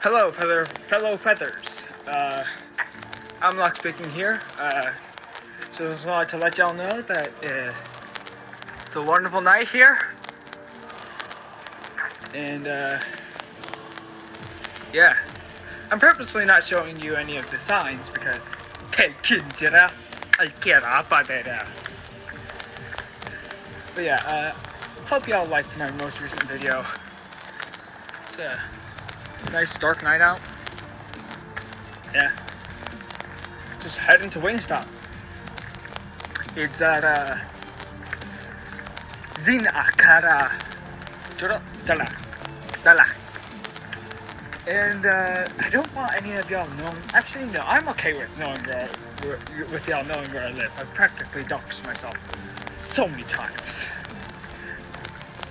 Hello, fellow feathers. I'm Luck speaking here. So I just wanted to let y'all know that it's a wonderful night here. And, yeah. I'm purposely not showing you any of the signs because But yeah, hope y'all liked my most recent video. It's a nice dark night out. Yeah. Just heading to Wingstop. It's at Zin Akara Dala. And I don't want any of y'all knowing. Actually, no, I'm okay with knowing with y'all knowing where I live. I've practically doxed myself so many times.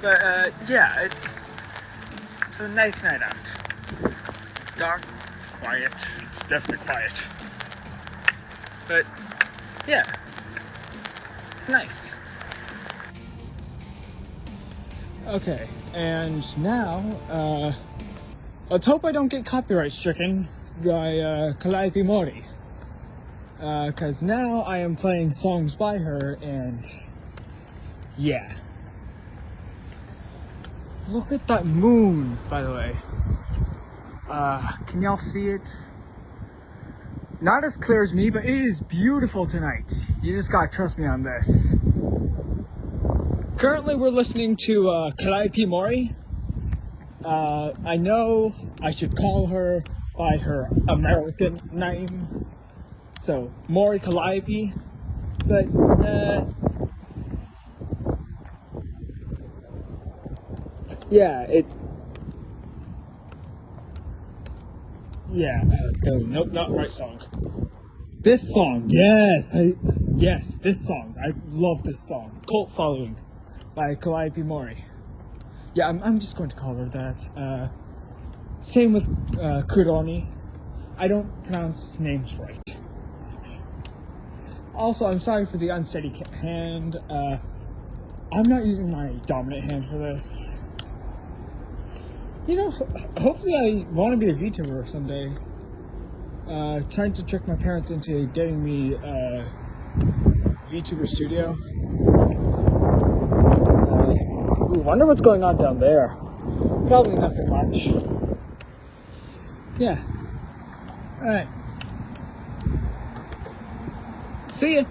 But yeah, it's a nice night out. It's dark, it's quiet, it's definitely quiet. But yeah, it's nice. Okay, and now let's hope I don't get copyright stricken by Calliope Mori. Cause now I am playing songs by her, and yeah. Look at that moon, by the way. Can y'all see it? Not as clear as me, but it is beautiful tonight. You just gotta trust me on this. Currently we're listening to Calliope Mori. I know I should call her by her American name, so Mori Calliope, but yeah, nope, not right song. This song, yes, this song. I love this song. Cult Following by Calliope Mori. Yeah, I'm just going to call her that. Same with Kuroni. I don't pronounce names right. Also, I'm sorry for the unsteady hand. I'm not using my dominant hand for this. You know, hopefully I want to be a VTuber someday. Trying to trick my parents into getting me a VTuber studio. Wonder what's going on down there. Probably nothing much. Yeah. Alright. See ya.